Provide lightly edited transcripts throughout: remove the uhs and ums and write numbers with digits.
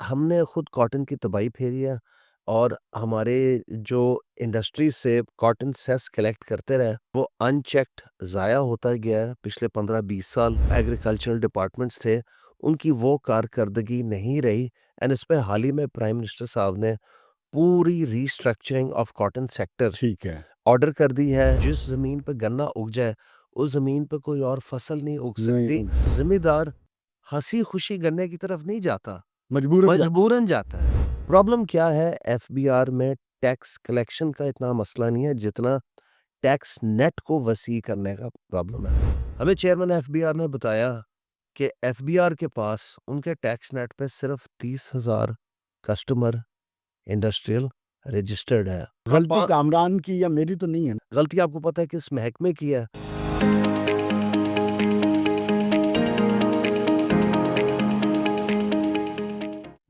हमने खुद कॉटन की तबाही फेरी है और हमारे जो इंडस्ट्री से कॉटन सेस कलेक्ट करते रहे वो अनचेक्ड ज़ाया होता गया है। पिछले 15-20 साल एग्रीकल्चरल डिपार्टमेंट्स थे, उनकी वो कारकर्दगी नहीं रही। एंड इस पे हाल ही में प्राइम मिनिस्टर साहब ने पूरी रीस्ट्रक्चरिंग ऑफ कॉटन सेक्टर ठीक है। ऑर्डर कर दी है। जिस ज़मीन पे गन्ना उग जाए, उस ज़मीन पे कोई और फसल नहीं उग सकती। नहीं, ज़मींदार हँसी-खुशी गन्ने की तरफ नहीं जाता, मजबूरन मजबूरन जाता है। प्रॉब्लम क्या है एफबीआर में टैक्स कलेक्शन का इतना मसला नहीं है जितना टैक्स नेट को वसी करने का प्रॉब्लम है। हमें चेयरमैन एफबीआर ने बताया कि एफबीआर के पास उनके टैक्स नेट पे सिर्फ 30,000 कस्टमर इंडस्ट्रियल रजिस्टर्ड है। गलती कामरान की या मेरी तो नहीं है। गलती आपको पता है किस महकमे की है?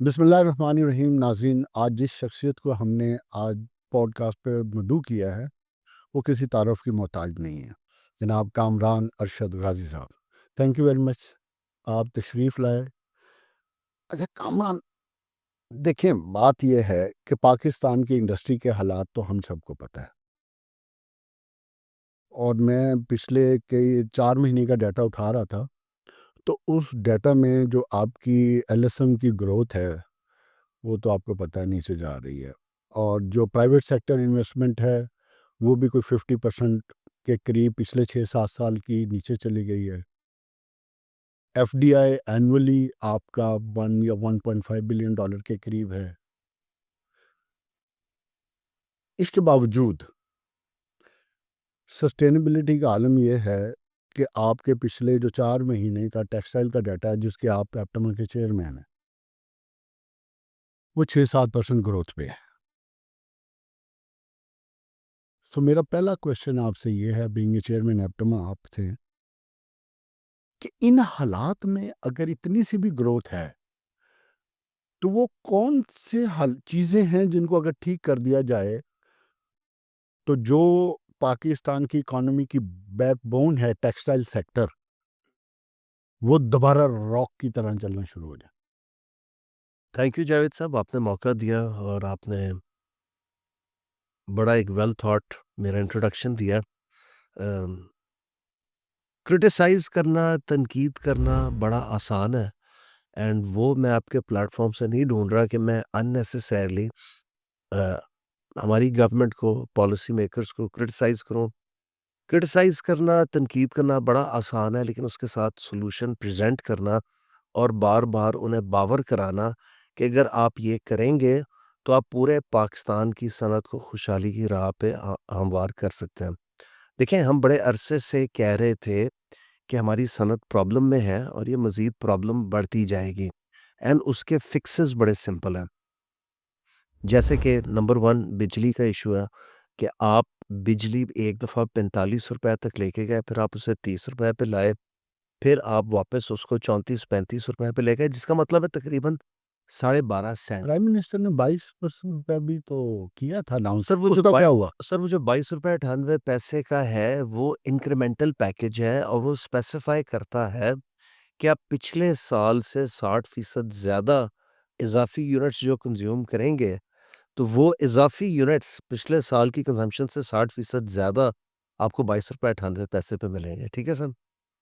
बिस्मिल्लाहिर्रहमानिर्रहीम। नाज़रीन, आज जिस शख्सियत को हमने आज पॉडकास्ट पे मदऊ किया है वो किसी तारुफ की मोहताज नहीं है। जनाब कामरान अरशद गाजी साहब, थैंक यू वेरी मच, आप तशरीफ़ लाए। अच्छा कामरान, देखें बात यह है कि पाकिस्तान की इंडस्ट्री के हालात तो हम सबको पता है, और मैं पिछले कई 4 महीने का डाटा उठा रहा था, तो उस डाटा में जो आपकी एलएसएम की ग्रोथ है वो तो आपको पता है नीचे जा रही है, और जो प्राइवेट सेक्टर इन्वेस्टमेंट है वो भी कोई 50% के करीब पिछले 6-7 साल की नीचे चली गई है। एफडीआई एनुअली आपका 1 या 1.5 बिलियन डॉलर के करीब है। इसके बावजूद सस्टेनेबिलिटी का आलम यह है कि आपके पिछले जो 4 महीने का टेक्सटाइल का डाटा है, जिसके आप एप्टमा के चेयरमैन हैं, वो 6-7% ग्रोथ पे है। तो मेरा पहला क्वेश्चन आपसे ये है, बीइंग चेयरमैन एप्टमा आप थे, कि इन हालात में अगर इतनी सी भी ग्रोथ है तो वो कौन से हल चीज़ें हैं जिनको अगर ठीक कर दिया जाए तो जो पाकिस्तान की इकोनॉमी की बैकबोन है टेक्सटाइल सेक्टर, वो दोबारा रॉक की तरह चलना शुरू हो जाए। थैंक यू जावेद साहब, आपने मौका दिया और आपने बड़ा एक वेल थॉट मेरा इंट्रोडक्शन दिया। क्रिटिसाइज़ करना, तनकीद करना बड़ा आसान है एंड वो मैं आपके प्लेटफॉर्म से नहीं ढूंढ रहा कि मैं अननेसेसरली हमारी गवर्नमेंट को, पॉलिसी मेकर्स को क्रिटिसाइज़ करूं। क्रिटिसाइज़ करना, तनकीद करना बड़ा आसान है, लेकिन उसके साथ सॉल्यूशन प्रेजेंट करना और बार-बार उन्हें बावर कराना कि अगर आप ये करेंगे तो आप पूरे पाकिस्तान की सनत को खुशहाली की राह पे हमवार कर सकते हैं। देखिए, हम बड़े अरसे से कह रहे थे कि हमारी सनत प्रॉब्लम में है और ये मज़ीद प्रॉब्लम बढ़ती जाएगी एंड उसके फिक्सेस बड़े सिंपल हैं। जैसे कि नंबर 1 बिजली का इशू है कि आप बिजली एक दफ़ा ₹45 तक लेके गए, फिर आप उसे ₹30 पे लाए, फिर आप वापस उसको ₹34-35 पे ले गए, जिसका मतलब है तकरीबन 12.5 सेंट। प्राइम मिनिस्टर ने 22% रुपया भी तो किया था अनाउंस, सर वो जो उसका बाई क्या हुआ? सर वो जो ₹22.98 का है, वो इंक्रीमेंटल पैकेज है और वो स्पेसिफ़ाई करता है कि आप पिछले साल से 60% ज़्यादा इज़ाफ़ी यूनिट्स जो कंज़्यूम करेंगे, तो वो इज़ाफ़ी यूनिट्स पिछले साल की कंज़म्पशन से 60% ज़्यादा आपको ₹22.98 पे मिलेंगे, ठीक है सर?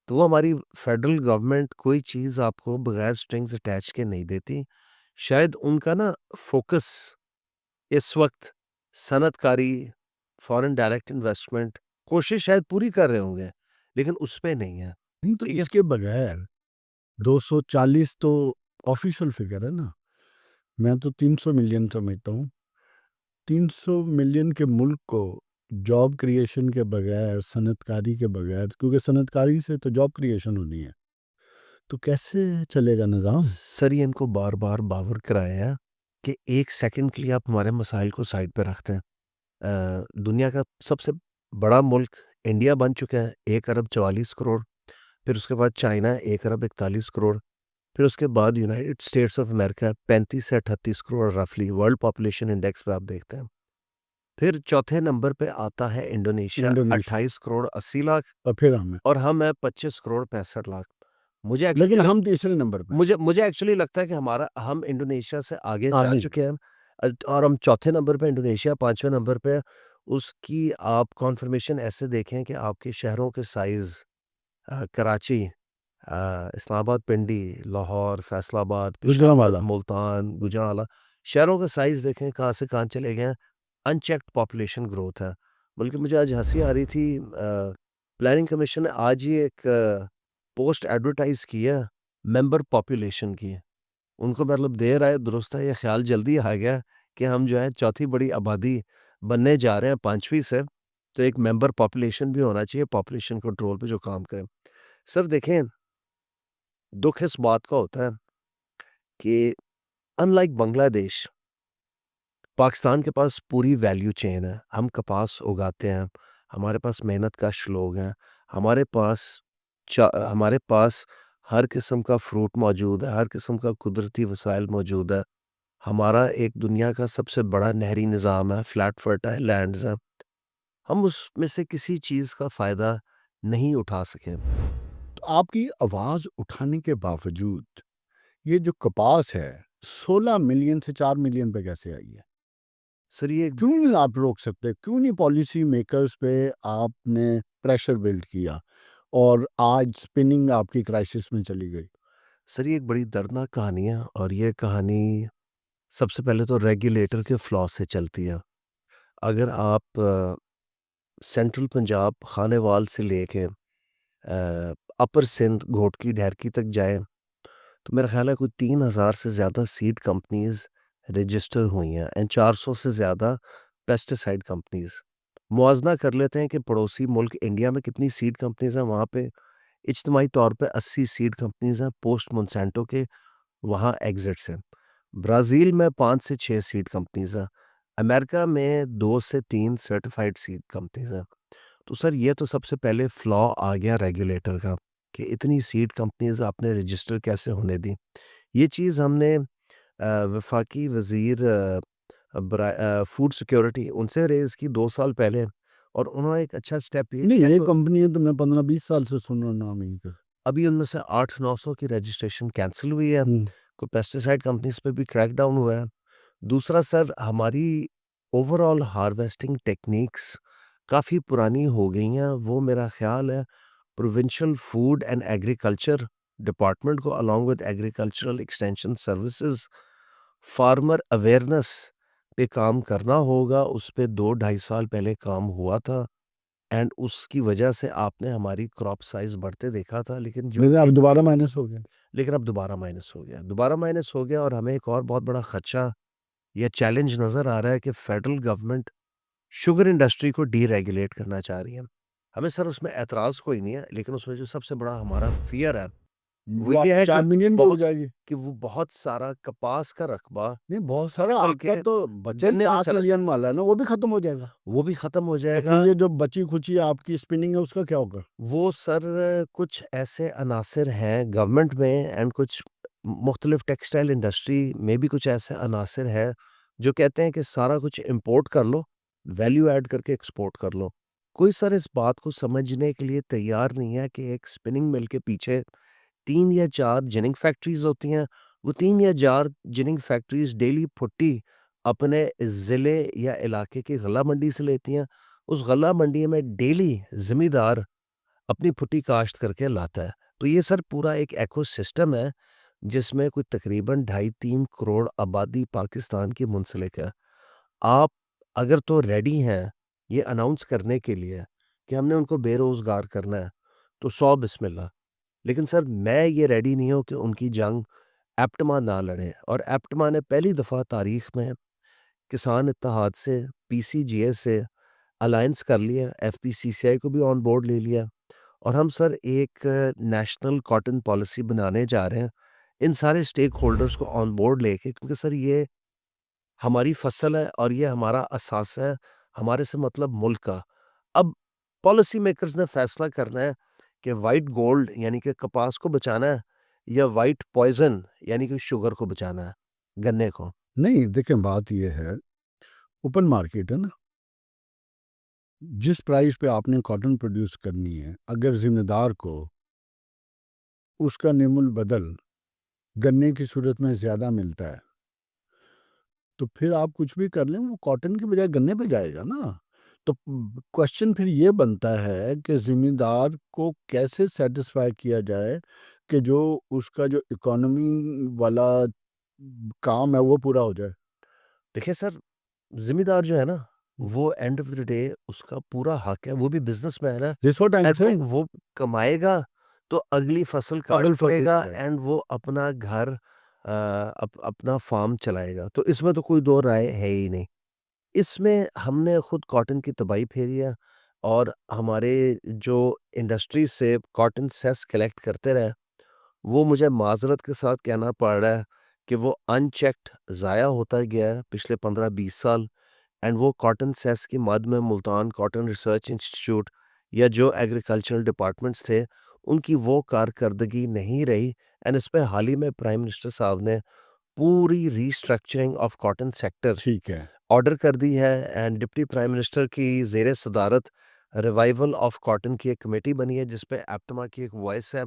तो वो हमारी फेडरल गवर्नमेंट कोई चीज़ आपको बगैर स्ट्रिंग्स अटैच के नहीं देती। शायद उनका ना फ़ोकस इस वक़्त सनअतकारी, फ़ॉरेन डायरेक्ट इन्वेस्टमेंट कोशिश शायद पूरी कर रहे होंगे, लेकिन उस पे नहीं है, नहीं तो ठीक है? इसके बगैर 240 तो ऑफिशियल फिगर है ना, मैं तो 300 मिलियन समझता हूँ। 300 मिलियन के मुल्क को जॉब क्रिएशन के बगैर, सनअतकारी के बगैर, क्योंकि सनअतकारी से तो जॉब क्रिएशन होनी है, तो कैसे चलेगा निज़ाम? सर ये इनको बार-बार बावर कराया है कि 1 सेकंड के लिए आप हमारे मसाइल को साइड पे रखते हैं। दुनिया का सबसे बड़ा मुल्क इंडिया बन चुका है, 1 अरब 44 करोड़, फिर उसके बाद चाइना 1 अरब 41 करोड़, फिर उसके बाद यूनाइटेड स्टेट्स ऑफ अमेरिका 35 से 38 करोड़ रफली वर्ल्ड पॉपुलेशन इंडेक्स पे आप देखते हैं। फिर चौथे नंबर पे आता है इंडोनेशिया इंडोनेशिया 28 करोड़ 80 लाख और फिर हमें और हम है 25 करोड़ 65 लाख। मुझे लेकिन एक्चुअली हम तीसरे नंबर पे हैं। मुझे मुझे एक्चुअली लगता है कि हम इंडोनेशिया से आगे जा आगे चुके हैं। और हम चौथे नंबर पे, इंडोनेशिया 5वें नंबर पे है। उसकी आप कन्फर्मेशन ऐसे देखें कि आपके शहरों के साइज़, कराची, इस्लामाबाद, पिंडी, लाहौर, फैसलाबाद, पेशावर, गुजरांवाला। मुल्तान, गुजरांवाला, शहरों के साइज़ देखें कहाँ से कहाँ चले गए हैं। अनचेक्ड पॉपुलेशन ग्रोथ है। बल्कि मुझे आज हँसी आ रही थी, प्लानिंग कमीशन ने आज ही एक पोस्ट एडवर्टाइज़ की है मेंबर पॉपुलेशन की। उनको मतलब देर आए दुरुस्त है, ये ख़्याल जल्दी आ गया कि हम जो है चौथी बड़ी आबादी बनने जा रहे हैं 5वीं से, तो एक मेंबर पॉपुलेशन भी होना चाहिए पॉपुलेशन कंट्रोल पे जो काम करे। सर देखें, दुःख इस बात का होता है कि अनलाइक बांग्लादेश, पाकिस्तान के पास पूरी वैल्यू चेन है। हम कपास उगाते हैं, हमारे पास मेहनत कश लोग हैं, हमारे पास हमारे पास हर किस्म का फ्रूट मौजूद है, हर किस्म का कुदरती वसाइल मौजूद है। हमारा एक दुनिया का सबसे बड़ा नहरी निज़ाम है, फ्लैट फर्टाइल लैंड्स हैं। हम उसमें से किसी चीज़ का फ़ायदा नहीं उठा सके। तो आपकी आवाज़ उठाने के बावजूद ये जो कपास है 16 मिलियन से 4 मिलियन पे कैसे आई है? सर ये क्यों नहीं आप रोक सकते? क्यों नहीं पॉलिसी मेकर्स पे आपने प्रेशर बिल्ड किया और आज स्पिनिंग आपकी क्राइसिस में चली गई? सर ये एक बड़ी दर्दनाक कहानी है, और ये कहानी सबसे पहले तो रेगुलेटर के फ्लॉ से चलती है। अगर आप सेंट्रल पंजाब खानेवाल से लेके अपर सिंध घोटकी ढेरकी तक जाएँ, तो मेरा ख़्याल है कोई 3000 से ज़्यादा सीड कंपनीज़ रजिस्टर हुई हैं एंड 400 से ज़्यादा पेस्टिसाइड कंपनीज़। मुआवज़ा कर लेते हैं कि पड़ोसी मुल्क इंडिया में कितनी सीड कंपनीज़ हैं, वहाँ पे इज्तिमाई तौर पे 80 सीड कंपनीज़ हैं पोस्ट मोंसैंटो के, वहाँ एग्ज़िट्स हैं। ब्राज़ील में 5 से 6 सीड कंपनीज़ हैं। अमेरिका में 2 से 3 सर्टिफ़ाइड सीड कंपनीज़ हैं। तो सर ये तो सबसे पहले फ्लॉ आ गया रेगुलेटर का, कि इतनी सीड कंपनीज़ आपने रजिस्टर कैसे होने दी। ये चीज़ हमने वफ़ाकी वज़ीर फूड सिक्योरिटी उनसे रेज़ की 2 साल पहले, और उन्होंने एक अच्छा स्टेप ये नहीं, किया ये कि कंपनी है तो मैं 15-20 साल से सुन रहा हूँ नाम इनका। अभी उनमें से 800-900 की रजिस्ट्रेशन कैंसल हुई है। हुँ। कोई पेस्टिसाइड कंपनीज़ पे भी क्रैकडाउन हुआ है। दूसरा सर, हमारी ओवरऑल हार्वेस्टिंग टेक्निक्स काफ़ी पुरानी हो गई हैं। वो मेरा ख़्याल है provincial food and agriculture department को along with agricultural extension services farmer awareness पे काम करना होगा। उस पे 2 ढाई साल पहले काम हुआ था एंड उसकी वजह से आपने हमारी क्रॉप साइज़ बढ़ते देखा था, लेकिन जो लेकिन अब एक दोबारा माइनस हो गया। लेकिन अब दोबारा माइनस हो गया, और हमें एक और बहुत बड़ा खदशा या चैलेंज नज़र आ रहा है कि फेडरल गवर्नमेंट शुगर इंडस्ट्री को डीरेगुलेट करना चाह रही है। हमें सर उसमें ऐतराज़ कोई नहीं है, लेकिन उसमें जो सबसे बड़ा हमारा फ़ियर है, वो वो ये है 4 मिलियन पे हो जाएगी। कि वो बहुत सारा कपास का रकबा नहीं, बहुत सारा निकल आपका के तो बजट गन्ने में 8 चला जाए, मिलियन वाला है ना, वो भी खत्म हो जाएगा। वो भी ख़त्म हो तो फिर जाएगा। ये जो बची-खुची आपकी स्पिनिंग है उसका क्या होगा? वो सर कुछ ऐसे अनासिर हैं गवर्नमेंट में एंड कुछ मुख्तलिफ टेक्सटाइल इंडस्ट्री में भी कुछ ऐसे अनासिर हैं जो कहते हैं कि सारा कुछ इंपोर्ट कर लो, वैल्यू ऐड करके एक्सपोर्ट कर लो। कोई सर इस बात को समझने के लिए तैयार नहीं है कि एक स्पिनिंग मिल के पीछे 3 या 4 जिनिंग फैक्ट्रीज़ होती हैं। वो 3 या 4 जिनिंग फैक्ट्रीज़ डेली फुट्टी अपने ज़िले या इलाके की गल्ला मंडी से लेती हैं। उस गल्ला मंडी में डेली ज़िमीदार अपनी फुट्टी काश्त करके लाता है। तो ये सर पूरा एक इकोसिस्टम है, जिसमें कोई तकरीबन ढाई 3 करोड़ आबादी पाकिस्तान की मुंसलिक है। आप अगर तो रेडी हैं ये अनाउंस करने के लिए कि हमने उनको बेरोज़गार करना है, तो सौ बिस्मिल्लाह। लेकिन सर मैं ये रेडी नहीं हूँ कि उनकी जंग एप्टमा ना लड़ें, और एप्टमा ने पहली दफ़ा तारीख़ में किसान इत्तेहाद से, पीसीजीए से अलायंस कर लिया, एफपीसीसीआई को भी ऑन बोर्ड ले लिया, और हम सर एक नेशनल कॉटन पॉलिसी बनाने जा रहे हैं, इन सारे स्टेक होल्डर्स को ऑन बोर्ड लेके, क्योंकि सर ये हमारी फसल है और ये हमारा असास है, हमारे से मतलब मुल्क का। अब पॉलिसी मेकर्स ने फैसला करना है कि व्हाइट गोल्ड यानी कि कपास को बचाना है, या व्हाइट पॉइज़न यानी कि शुगर को बचाना है, गन्ने को। नहीं, देखें बात ये है, ओपन मार्केट है ना, जिस प्राइस पे आपने कॉटन प्रोड्यूस करनी है, अगर ज़िम्मेदार को उसका नेमुल बदल गन्ने की सूरत में ज़्यादा मिलता है, तो फिर आप कुछ भी कर लें, वो कॉटन की बजाय गन्ने पे जाएगा ना। तो क्वेश्चन फिर ये बनता है कि ज़िम्मेदार को कैसे सैटिस्फाई किया जाए कि जो उसका जो इकोनॉमी वाला काम है वो पूरा हो जाए। देखिए सर, ज़िम्मेदार जो है ना, वो एंड ऑफ द डे उसका पूरा हक है, वो भी बिज़नेसमैन है। This what I am and saying. वो कमाएगा तो अगली फसल काट अगल फसल पड़ेगा है। एंड वो अपना घर अपना फार्म चलाएगा। तो इसमें तो कोई दो राय है ही नहीं। इसमें हमने खुद कॉटन की तबाही फेरी है और हमारे जो इंडस्ट्री से कॉटन सेस कलेक्ट करते रहे, वो मुझे माज़रत के साथ कहना पड़ रहा है कि वो अनचेक्ड ज़ाया होता गया है पिछले 15-20 साल। एंड वो कॉटन सेस की मद में मुल्तान कॉटन रिसर्च इंस्टीट्यूट या जो एग्रीकल्चरल डिपार्टमेंट्स थे, उनकी वो कारकर्दगी नहीं रही। एंड इस पे हाल ही में प्राइम मिनिस्टर साहब ने पूरी रीस्ट्रक्चरिंग ऑफ कॉटन सेक्टर ठीक है। ऑर्डर कर दी है। एंड डिप्टी प्राइम मिनिस्टर की ज़ेर सदारत रिवाइवल ऑफ कॉटन की एक कमेटी बनी है जिस पे एप्टमा की एक वॉइस है।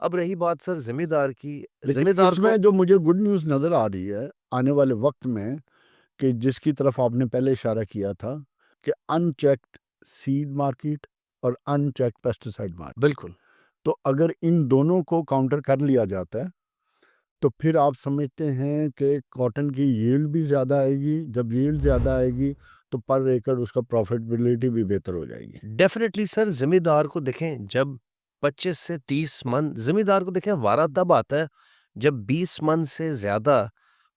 अब रही बात सर ज़िम्मेदार की, लेकिन ज़िम्मेदार को इसमें जो मुझे गुड न्यूज़ नज़र आ रही है आने वाले वक़्त में, कि जिसकी तरफ आपने पहले इशारा किया था, कि अनचेक्ड सीड मार्केट और अनचेक्ड पेस्टिसाइड मार्केट। बिल्कुल। तो अगर इन दोनों को काउंटर कर लिया जाता है, तो फिर आप समझते हैं कि कॉटन की यील्ड भी ज़्यादा आएगी। जब यील्ड ज़्यादा आएगी, तो पर एकड़ उसका प्रॉफिटेबिलिटी भी बेहतर हो जाएगी। डेफिनेटली सर, ज़िम्मेदार को देखें जब 25 से 30 मन, ज़िम्मेदार को देखें वारा तब आता है जब 20 मन से ज़्यादा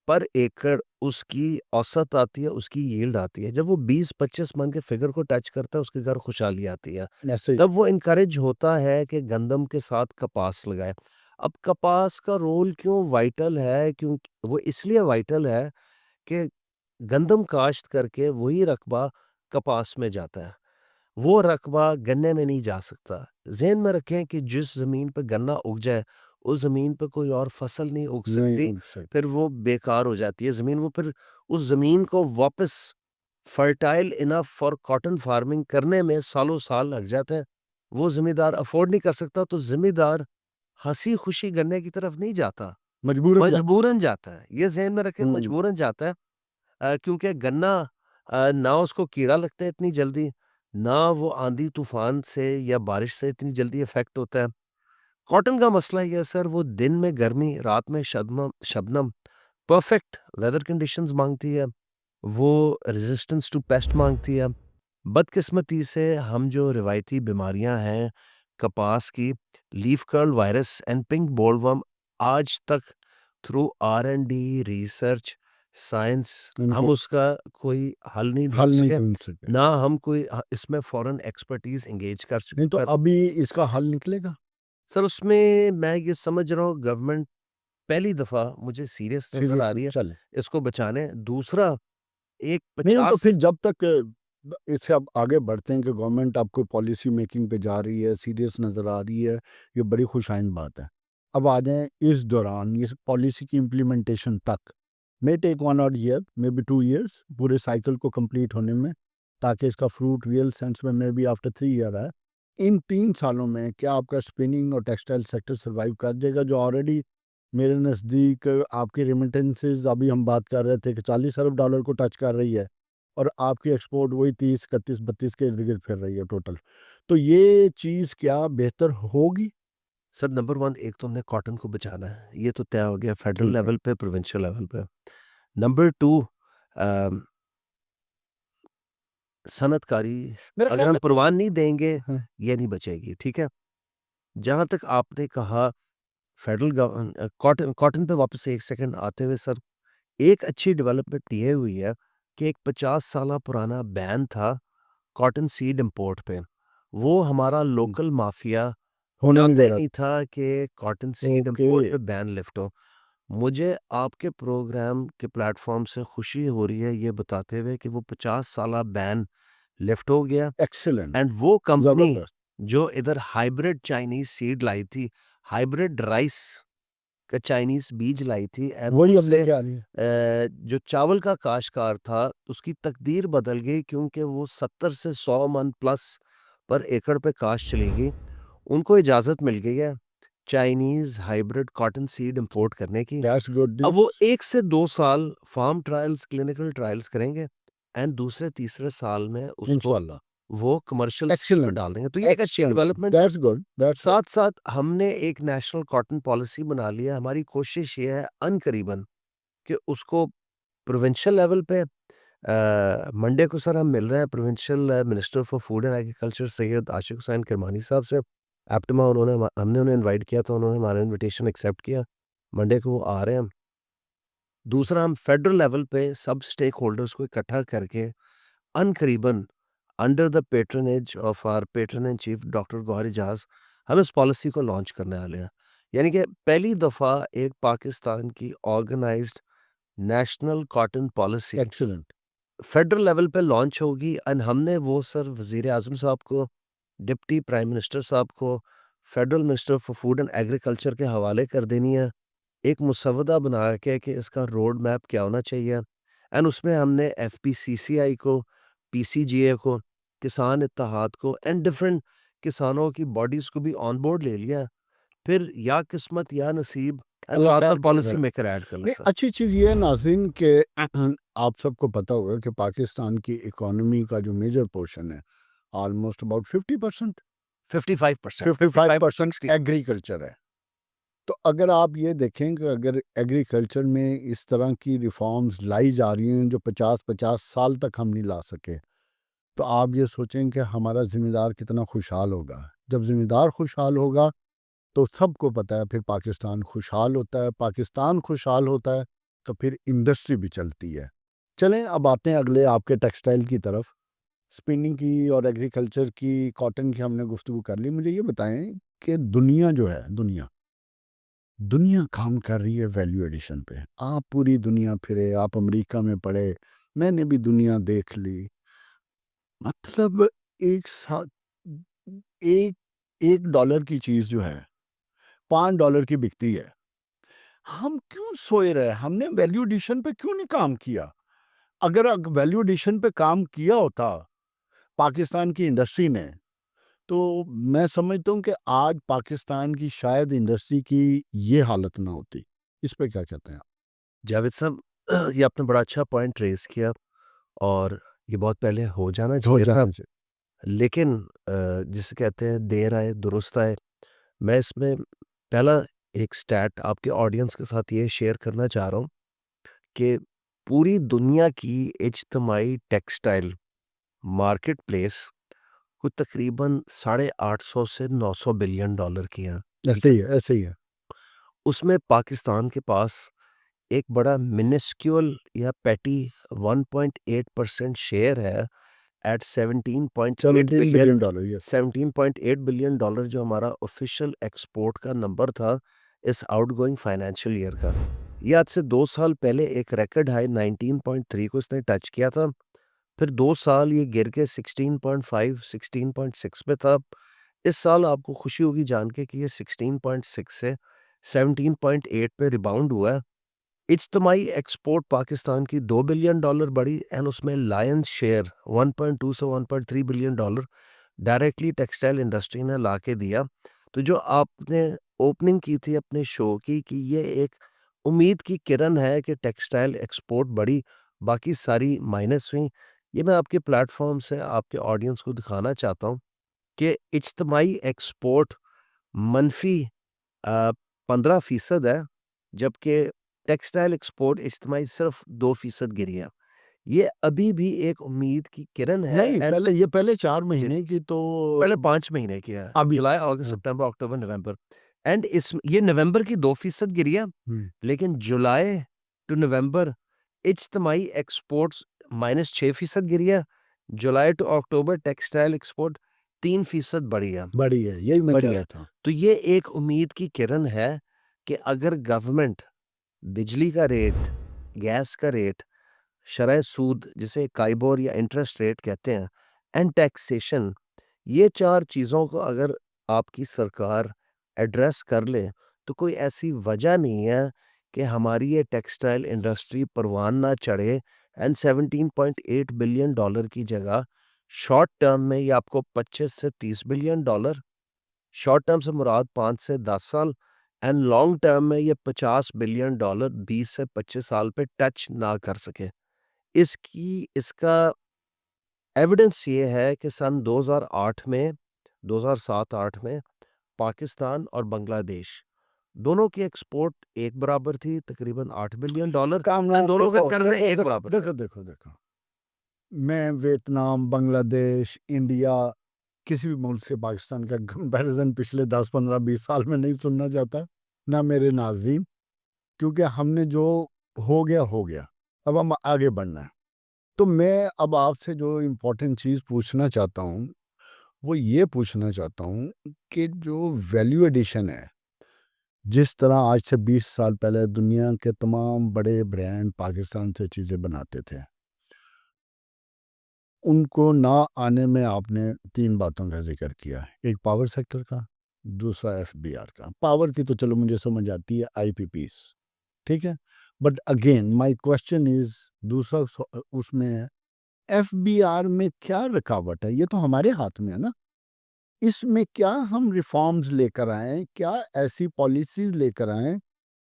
पर एकड़ उसकी औसत आती है, उसकी यील्ड आती है। जब वो 20-25 मन के फिगर को टच करता है, उसके घर खुशहाली आती है। ऐसे तब वो इनकरेज होता है कि गंदम के साथ कपास लगाए। अब कपास का रोल क्यों वाइटल है? क्योंकि वो इसलिए वाइटल है कि गंदम काश्त करके वही रकबा कपास में जाता है। वो रकबा गन्ने में नहीं जा सकता। ज़हन में रखें कि जिस ज़मीन पे गन्ना उग जाए, उस ज़मीन पे कोई और फसल नहीं उग नहीं सकती, उग सकती। फिर वो बेकार हो जाती है ज़मीन। वो फिर उस ज़मीन को वापस fertile enough for cotton farming करने में सालों-साल लग जाते हैं। वो ज़मींदार अफ़ोर्ड नहीं कर सकता, तो ज़मींदार हँसी-खुशी गन्ने की तरफ नहीं जाता, मजबूरन जाता मजबूरन जाता है। ये ज़हन में रखें, है। मजबूरन जाता है। क्योंकि गन्ना ना उसको कीड़ा लगता है इतनी जल्दी, ना वो आंधी-तूफ़ान से या बारिश से इतनी जल्दी इफ़ेक्ट होता है। कॉटन का मसला ये है सर, वो दिन में गर्मी, रात में शबनम शबनम, परफ़ेक्ट वेदर कंडीशंस माँगती है। वो रेज़िस्टेंस टू पेस्ट माँगती है। बदकिस्मती से हम जो रिवायती बीमारियाँ हैं कपास की, leaf curl virus and pink bollworm, आज तक थ्रू R&D रिसर्च साइंस हम इनको उसका कोई हल नहीं ढूँढ हल नहीं सके, ढूँढ सके। ना हम कोई इसमें फ़ॉरेन एक्सपर्टीज़ एंगेज नहीं तो कर। अभी इसका हल निकलेगा? सर उसमें मैं ये समझ रहा हूँ गवर्नमेंट पहली दफ़ा मुझे सीरियस नज़र आ सीरियसली रही है चले। इसको बचाने। दूसरा, एक नहीं तो 50। फिर जब तक इससे आप आगे बढ़ते हैं कि गवर्नमेंट आपको पॉलिसी मेकिंग पे जा रही है, सीरियस नज़र आ रही है, ये बड़ी खुशाइंद बात है। अब आ जाएँ इस दौरान इस पॉलिसी की इम्प्लीमेंटेशन तक। May take 1 odd year, maybe 2 years पूरे साइकिल को कंप्लीट होने में, ताकि इसका फ्रूट रियल सेंस में मे बी आफ्टर 3 ईयर आए। इन 3 सालों में क्या आपका स्पिनिंग और टेक्सटाइल सेक्टर सर्वाइव कर जाएगा, जो ऑलरेडी मेरे नज़दीक आपकी रेमिटेंसेस, अभी हम बात कर रहे थे कि $40 अरब डॉलर को टच कर रही है, और आपकी एक्सपोर्ट वही 30, 31, 32 के इर्द-गिर्द फिर रही है टोटल। तो ये चीज़ क्या बेहतर होगी? सर नंबर 1, एक तो हमने कॉटन को बचाना है, ये तो तय हो गया फेडरल ठीक है। लेवल पे, प्रोविंशियल लेवल पे। नंबर 2, अम, सनअतकारी मेरा अगर ख्याल हम है परवान नहीं देंगे, हाँ, ये नहीं बचेगी, ठीक है? जहाँ तक आपने कहा कॉटन कॉटन पे वापस से 1 सेकंड आते हुए सर, एक अच्छी डेवलपमेंट ये हुई है कि एक 50 साला पुराना बैन था कॉटन सीड इंपोर्ट पे। वो हमारा हुँ, लोकल माफिया होने नहीं चाहता दे ही रहा। नहीं था कि कॉटन सीड ओके। इंपोर्ट पे बैन लिफ्ट हो। मुझे आपके प्रोग्राम के प्लेटफ़ॉर्म से खुशी हो रही है ये बताते हुए कि वो 50 साला बैन लिफ्ट हो गया। एक्सीलेंट, एंड वो कंपनी ज़बरदस्त। जो इधर हाइब्रिड चाइनीज़ सीड लाई थी, हाइब्रिड राइस का चाइनीज़ बीज लाई थी, एंड वही अब उससे लेके आ रही है। जो चावल का काश्तकार था, उसकी तकदीर बदल गई क्योंकि वो 70 से 100 मन प्लस पर एकड़ पे काश्त चली गई। उनको इजाज़त मिल गई है Chinese hybrid cotton seed import करने की। दैट्स गुड अब वो 1 से 2 साल फार्म ट्रायल्स, क्लिनिकल ट्रायल्स करेंगे एंड दूसरे तीसरे साल में उसको इंशाल्लाह। वो कमर्शियल स्केल पे एक्सीलेंट, डाल देंगे। तो ये एक अच्छी एक्सीलेंट, डेवलपमेंट है। That's good, that's good. साथ-साथ हमने एक नेशनल कॉटन पॉलिसी बना लिया। हमारी कोशिश ये है अनकरीबन कि उसको प्रोविंशियल लेवल पे मंडे को सर हम मिल रहे हैं provincial minister for food and agriculture Syed Ashiq Hussain Kirmani sahab से। एप्टमा हमने उन्हें इनवाइट किया था, उन्होंने हमारा इनविटेशन एक्सेप्ट किया। मंडे को वो आ रहे हैं। दूसरा, हम फेडरल लेवल पे सब स्टेक होल्डर्स को इकट्ठा करके अनकरीबन under the patronage of our patron in chief doctor Gohar Ejaz हम इस पॉलिसी को लॉन्च करने वाले हैं। यानी कि पहली दफ़ा एक पाकिस्तान की organised national cotton policy excellent. Federal level पे लॉन्च होगी। एंड हमने वो सर वज़ीर आज़म साहब को, डिप्टी प्राइम मिनिस्टर साहब को, federal minister for food and agriculture के हवाले कर देनी है, एक मुसवदा बना के कि इसका रोड मैप क्या होना चाहिए। एंड उसमें हमने एफपीसीसीआई को, पीसीजीए को, किसान इत्तेहाद को एंड डिफरेंट किसानों की बॉडीज़ को भी ऑन बोर्ड ले लिया है। फिर या किस्मत या नसीब एंड अल्लाह साथ खैर में पॉलिसी करे। मेकर ऐड कर लें नहीं, सर। अच्छी चीज़ ये है नाज़रीन कि आप सबको पता होगा कि पाकिस्तान की इकोनॉमी का जो मेजर पोर्शन है, ऑलमोस्ट अबाउट 50%, 55%, 55% 55-60। एग्रीकल्चर है। तो अगर आप ये देखें कि अगर एग्रीकल्चर में इस तरह की रिफॉर्म्स लाई जा रही हैं जो 50-50 साल तक हम नहीं ला सके, तो आप ये सोचें कि हमारा ज़िम्मेदार कितना खुशहाल होगा। जब ज़िम्मेदार खुशहाल होगा तो सबको पता है फिर पाकिस्तान खुशहाल होता है, पाकिस्तान खुशहाल होता है तो फिर इंडस्ट्री भी चलती है। चलें अब आते हैं अगले आपके टेक्सटाइल की तरफ। स्पिनिंग की और एग्रीकल्चर की, कॉटन की हमने गुफ्तगू कर ली। मुझे ये बताएं कि दुनिया जो है, दुनिया काम कर रही है वैल्यू एडिशन पे। आप पूरी दुनिया फिरे, आप अमेरिका में पढ़े, मैंने भी दुनिया देख ली। मतलब एक साथ एक $1 की चीज़ जो है $5 की बिकती है। हम क्यों सोए रहे? हमने वैल्यू एडिशन पे क्यों नहीं काम किया? अगर वैल्यू एडिशन पे काम किया होता पाकिस्तान की इंडस्ट्री ने, तो मैं समझता हूँ कि आज पाकिस्तान की शायद इंडस्ट्री की ये हालत ना होती। इस पे क्या कहते हैं आप? जावेद साहब, ये आपने बड़ा अच्छा पॉइंट रेज़ किया और ये बहुत पहले हो जाना हो चाहिए था। जाना चाहिए। लेकिन जिसे कहते हैं देर आए दुरुस्त आए। मैं इसमें पहला एक स्टैट आपके ऑडियंस के साथ ये शेयर करना चाह रहा हूँ कि पूरी दुनिया की इज्तमाही टेक्सटाइल मार्केट प्लेस कुछ तकरीबन 850 से 900 बिलियन डॉलर की है। ठीक ऐसे है? ही है, ऐसे ही है। उसमें पाकिस्तान के पास एक बड़ा मिनिस्क्यूल या पेटी 1.8% शेयर है at 17.8 $17 billion. Billion, yes. 17.8 billion dollar जो हमारा ऑफिशियल एक्सपोर्ट का नंबर था इस आउटगोइंग फाइनेंशियल ईयर का। ये आज से 2 साल पहले एक रिकॉर्ड हाई 19.3 को इसने टच किया था। फिर 2 साल ये गिर के 16.5, 16.6 पे था। इस साल आपको खुशी होगी जान के कि ये 16.6 से 17.8 पे रिबाउंड हुआ है। इज्तमाही एक्सपोर्ट पाकिस्तान की $2 बिलियन बढ़ी एंड उसमें लायंस शेयर 1.2 से 1.3 billion dollar directly textile industry ने ला के दिया। तो जो आपने ओपनिंग की थी अपने शो की कि ये एक उम्मीद की किरण है कि टेक्सटाइल एक्सपोर्ट बढ़ी, बाकी सारी माइनस हुई। ये मैं आपके प्लेटफॉर्म से आपके ऑडियंस को दिखाना चाहता हूँ कि इज्तमाही एक्सपोर्ट मनफी 15% है, जबकि टेक्सटाइल एक्सपोर्ट इज्तमाही सिर्फ 2% गिरी है। ये अभी भी एक उम्मीद की किरण है नहीं, एंड पहले 4 जी, महीने की तो पहले 5 महीने की है। अभी जुलाई, अगस्त, हाँ, सितंबर, अक्टूबर, नवंबर एंड इस ये नवंबर की 2% गिरी है, हुँ। लेकिन जुलाई टू नवंबर इज्तमाही एक्सपोर्ट्स -6% गिरी है। जुलाई टू अक्टूबर टेक्सटाइल एक्सपोर्ट 3% बढ़ी है। बड़ी है, यही मैं कह बढ़ी रहा है। था। तो ये एक उम्मीद की किरण है कि अगर गवर्नमेंट बिजली का रेट, गैस का रेट, शरह सूद जिसे काइबोर या इंटरेस्ट रेट कहते हैं एंड टैक्सेशन, ये 4 चीज़ों को अगर आपकी सरकार एड्रेस कर ले, तो कोई ऐसी वजह नहीं है कि हमारी ये टेक्सटाइल इंडस्ट्री परवान ना चढ़े एंड 17.8 बिलियन डॉलर की जगह शॉर्ट टर्म में ये आपको 25 से 30 बिलियन डॉलर शॉर्ट टर्म से मुराद 5 से 10 साल, एंड लॉन्ग टर्म में ये $50 बिलियन 20 से 25 साल पे टच ना कर सके। इसका एविडेंस ये है कि सन 2008 में 2007-8 में पाकिस्तान और बांग्लादेश दोनों की एक्सपोर्ट एक बराबर थी, तकरीबन $8 बिलियन, कामरान, एंड दोनों के देखो कर्जे एक देखो बराबर थे। देखो देखो देखो मैं वियतनाम, बांग्लादेश, इंडिया, किसी भी मुल्क से पाकिस्तान का कंपैरिजन पिछले 10, 15, 20 साल में नहीं सुनना चाहता, ना मेरे नाजरीन, क्योंकि हमने जो हो गया, अब हम आगे बढ़ना है। तो मैं अब आपसे जो इम्पोर्टेंट चीज़ पूछना चाहता हूँ, वो ये पूछना चाहता हूँ कि जो वैल्यू एडिशन है, जिस तरह आज से 20 साल पहले दुनिया के तमाम बड़े ब्रांड पाकिस्तान से चीज़ें बनाते थे, उनको ना आने में आपने 3 बातों का ज़िक्र किया। एक पावर सेक्टर का, दूसरा एफबीआर का। पावर की तो चलो मुझे समझ आती है, आईपीपीज़, ठीक है? But again my question is, दूसरा उसमें है, एफबीआर में क्या रुकावट है? ये तो हमारे हाथ में है ना। इसमें क्या हम रिफॉर्म्स लेकर आएँ? क्या ऐसी पॉलिसीज़ लेकर आएँ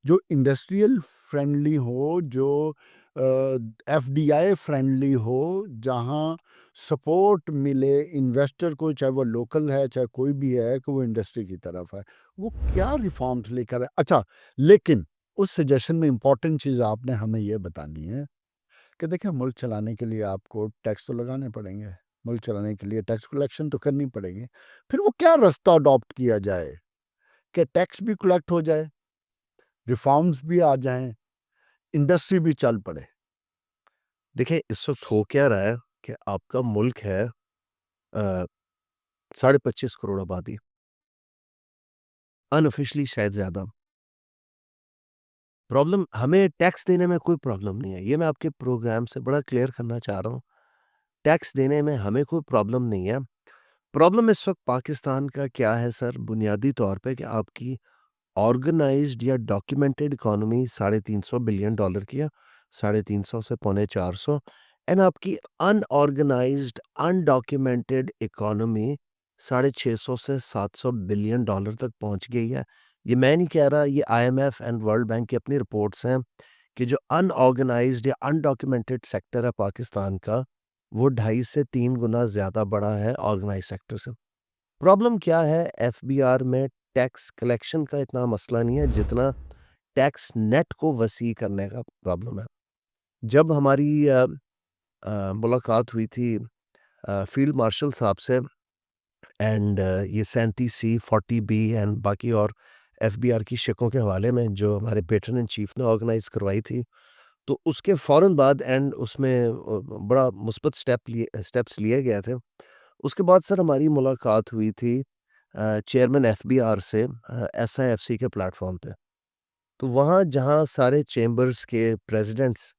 जो इंडस्ट्रियल फ्रेंडली हो, जो एफडीआई फ्रेंडली हो, जहाँ सपोर्ट मिले इन्वेस्टर को, चाहे वो लोकल है, चाहे कोई भी है, कि वो इंडस्ट्री की तरफ है। वो क्या रिफॉर्म्स लेकर आए? अच्छा, लेकिन उस सजेशन में इम्पोर्टेंट चीज़ आपने हमें ये बतानी है कि देखिए, मुल्क चलाने के लिए आपको टैक्स तो लगाने पड़ेंगे, मुल्क चलाने के लिए टैक्स कलेक्शन तो करनी पड़ेगी। फिर वो क्या रास्ता अडॉप्ट किया जाए कि टैक्स भी कलेक्ट हो जाए, रिफॉर्म्स भी आ जाएं, इंडस्ट्री भी चल पड़े? देखिए, इस वक्त हो क्या रहा है कि आपका मुल्क है 25.5 करोड़ आबादी, अनऑफिशियली शायद ज़्यादा। प्रॉब्लम, हमें टैक्स देने में कोई प्रॉब्लम नहीं है, ये मैं आपके प्रोग्राम से बड़ा क्लियर करना चाह रहा हूँ। टैक्स देने में हमें कोई प्रॉब्लम नहीं है। प्रॉब्लम इस वक्त पाकिस्तान का क्या है सर, बुनियादी तौर पे, कि आपकी ऑर्गेनाइज्ड या डॉक्यूमेंटेड इकोनॉमी $350 बिलियन की है, 350 से पौने 400, एंड आपकी अनऑर्गेनाइज्ड अनडॉक्यूमेंटेड इकोनॉमी $650 से $700 बिलियन तक पहुंच गई है। ये मैं नहीं कह रहा, ये आईएमएफ एंड वर्ल्ड बैंक की अपनी रिपोर्ट्स हैं कि जो अनऑर्गेनाइज्ड या अनडॉक्यूमेंटेड सेक्टर है पाकिस्तान का, वो 2.5 से 3 गुना ज़्यादा बड़ा है ऑर्गेनाइज सेक्टर से। प्रॉब्लम क्या है, एफबीआर में टैक्स कलेक्शन का इतना मसला नहीं है जितना टैक्स नेट को वसी करने का प्रॉब्लम है। जब हमारी मुलाकात हुई थी फील्ड मार्शल साहब से, एंड ये 37C 40B एंड बाकी और एफबीआर की शिकों के हवाले में जो हमारे पेट्रन इन चीफ ने ऑर्गेनाइज करवाई थी, तो उसके फ़ौरन बाद, एंड उसमें बड़ा मुस्बत स्टेप्स लिए गए थे। उसके बाद सर हमारी मुलाकात हुई थी चेयरमैन एफबीआर से एसआईएफसी के प्लेटफॉर्म पे। तो वहाँ जहाँ सारे चेंबर्स के प्रेसिडेंट्स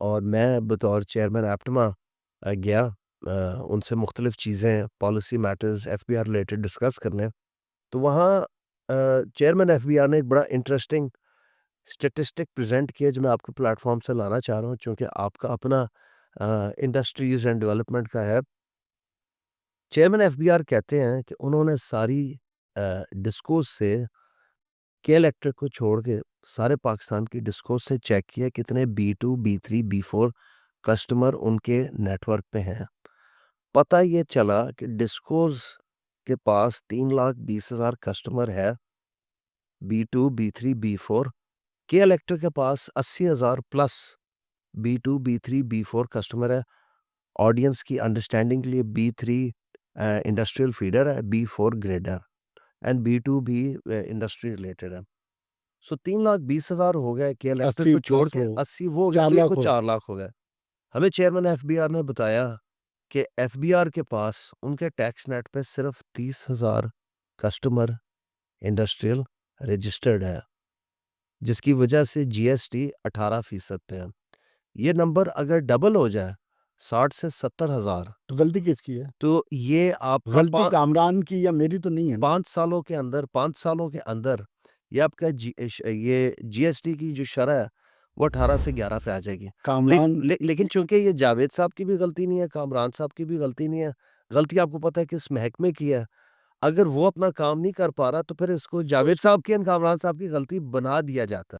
और मैं बतौर चेयरमैन एप्टमा गया उनसे मुख्तलिफ चीज़ें, policy matters FBR related discuss करने। तो वहाँ चेयरमैन एफबीआर ने एक बड़ा इंटरेस्टिंग स्टैटिस्टिक प्रेजेंट किया जो मैं आपके प्लेटफॉर्म से लाना चाह रहा हूँ, क्योंकि आपका अपना इंडस्ट्रीज एंड डेवलपमेंट का है। चेयरमैन एफबीआर कहते हैं कि उन्होंने सारी डिस्कोर्स से के इलेक्ट्रिक को छोड़ के सारे पाकिस्तान की डिस्कोर्स से चेक किया कितने B2, B3, B4 कस्टमर उनके नेटवर्क पे हैं। पता ये चला कि डिस्कोर्स के पास 3,20,000 कस्टमर है, B2, B3, B4। के इलेक्ट्रिक के पास 80,000 plus B2, B3, B4 customer है। ऑडियंस की अंडरस्टैंडिंग के लिए B3 इंडस्ट्रियल फीडर है, B4 ग्रेडर, एंड B2 भी इंडस्ट्री रिलेटेड है। सो 3,20,000 हो गए के इलेक्ट्रिक 80 को छोड़ प्लस के, हो, 80 वो हो गए, 4 तो ये लाख कुछ हो। 4 लाख हो गए। हमें चेयरमैन एफबीआर ने बताया कि एफबीआर के पास उनके टैक्स नेट पे सिर्फ 30,000 कस्टमर इंडस्ट्रियल रजिस्टर्ड है, जिसकी वजह से जीएसटी 18% पे है। ये नंबर अगर डबल हो जाए 60 से 70,000, तो गलती किसकी है? तो ये आपका गलती कामरान की या मेरी तो नहीं है ना? 5 सालों के अंदर ये आपका ये जीएसटी की जो शरह है वो 18 से 11 पे आ जाएगी। कामरान लेकिन चूंकि ये जावेद साहब की भी गलती नहीं है, कामरान साहब की भी गलती नहीं है, गलती आपको पता है किस महकमे की है। अगर वो अपना काम नहीं कर पा रहा तो फिर इसको जावेद साहब की एंड कामरान साहब की गलती बना दिया जाता है।